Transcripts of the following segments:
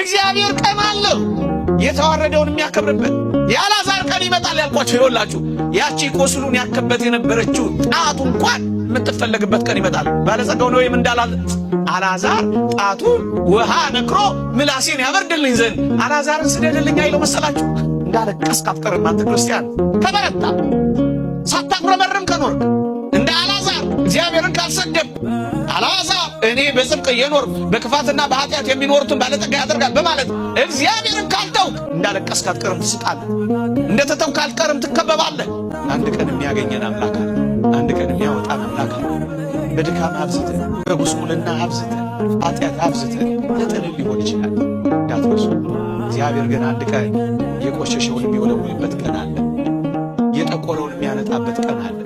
የእግዚአብሔር ቀን አለው የተዋረደውን የሚያከብርበት። የአልዓዛር ቀን ይመጣል ያልኳችሁ ይኸውላችሁ ያቺ ቁስሉን ያከበት የነበረችው ጣቱ እንኳን የምትፈለግበት ቀን ይመጣል። ባለጸጋው ነው እንዳላል አልዓዛር ጣቱ ውሃ ነክሮ ምላሴን ያበርድልኝ ዘንድ አልዓዛርን ስደድልኝ አይለው መሰላችሁ? እንዳለቀስክ አትቀርም አንተ ክርስቲያን። ከበረታ ሳታጉረመርም ከኖርክ እንደ አልዓዛር እግዚአብሔርን ካልሰደብ አልዓዛር እኔ በጽድቅ እየኖርኩ በክፋትና በኃጢአት የሚኖሩትን ባለጠጋ ያደርጋል በማለት እግዚአብሔርን ካልተውክ እንዳለቀስክ አትቀርም፣ ትስቃለህ። እንደተተውክ አትቀርም፣ ትከበባለህ። አንድ ቀን የሚያገኘን አምላክ አለ። አንድ ቀን የሚያወጣን አምላክ አለ። በድካም አብዝተን በጉስቁልና አብዝተን ኃጢአት አብዝተን ለጥልል ሊሆን ይችላል። እንዳትረሱ። እግዚአብሔር ግን አንድ ቀን የቆሸሸውን የሚወለውልበት ቀን አለ። የጠቆረውን የሚያነጣበት ቀን አለ።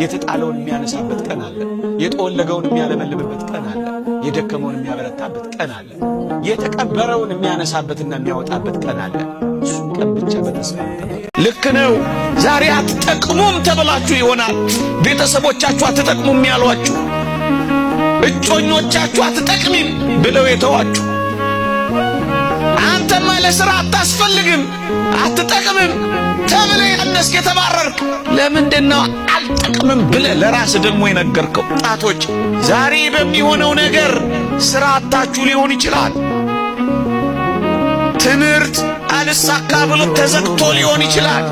የተጣለውን የሚያነሳበት ቀን አለ። የጠወለገውን የሚያለመልምበት ቀን አለ። የደከመውን የሚያበረታበት ቀን አለ። የተቀበረውን የሚያነሳበትና የሚያወጣበት ቀን አለ። እሱን ቀን ብቻ በተስፋ ልክ ነው። ዛሬ አትጠቅሙም ተብላችሁ ይሆናል። ቤተሰቦቻችሁ አትጠቅሙም ያሏችሁ፣ እጮኞቻችሁ አትጠቅሚም ብለው የተዋችሁ፣ አንተማ ለሥራ አታስፈልግም አትጠቅምም ተብለ ያነስክ የተባረርክ ለምንድነው አልጠቅምም ብለ ለራስ ደግሞ የነገርከው? ጣቶች ዛሬ በሚሆነው ነገር ሥራ አጣችሁ ሊሆን ይችላል። ትምህርት አልሳካ ብሎ ተዘግቶ ሊሆን ይችላል።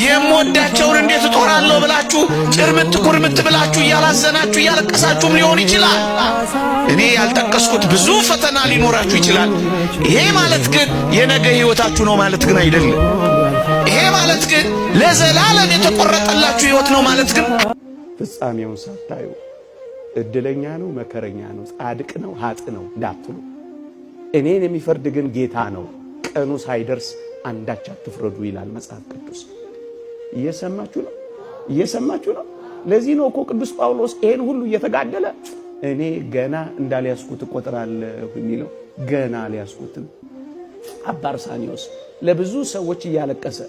የምወዳቸውን እንዴት እጦራለሁ ብላችሁ ጭርምት ኩርምት ብላችሁ እያላዘናችሁ እያለቀሳችሁም ሊሆን ይችላል። እኔ ያልጠቀስኩት ብዙ ፈተና ሊኖራችሁ ይችላል። ይሄ ማለት ግን የነገ ሕይወታችሁ ነው ማለት ግን አይደለም። ይሄ ማለት ግን ለዘላለም የተቆረጠላችሁ ሕይወት ነው ማለት ግን ፍጻሜውን ሳታዩ እድለኛ ነው መከረኛ ነው ጻድቅ ነው ኃጥ ነው እንዳትሉ። እኔን የሚፈርድ ግን ጌታ ነው፣ ቀኑ ሳይደርስ አንዳች አትፍረዱ ይላል መጽሐፍ ቅዱስ። እየሰማችሁ ነው? እየሰማችሁ ነው? ለዚህ ነው እኮ ቅዱስ ጳውሎስ ይሄን ሁሉ እየተጋደለ እኔ ገና እንዳልያዝኩት እቆጥራለሁ የሚለው። ገና አልያዝኩትም። አባ አርሳኒዮስ ለብዙ ሰዎች እያለቀሰ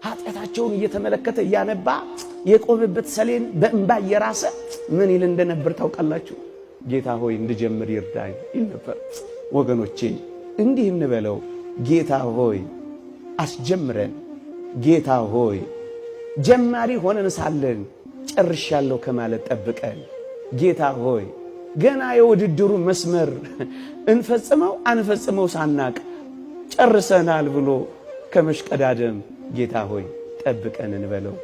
ኃጢአታቸውን እየተመለከተ እያነባ የቆመበት ሰሌን በእንባ እየራሰ ምን ይል እንደነበር ታውቃላችሁ? ጌታ ሆይ እንድጀምር ይርዳኝ ይል ነበር። ወገኖቼ እንዲህ እንበለው፣ ጌታ ሆይ አስጀምረን። ጌታ ሆይ ጀማሪ ሆነን ሳለን ጨርሻለሁ ከማለት ጠብቀን። ጌታ ሆይ ገና የውድድሩ መስመር እንፈጽመው አንፈጽመው ሳናቅ ጨርሰናል ብሎ ከመሽቀዳደም ጌታ ሆይ ጠብቀን እንበለው።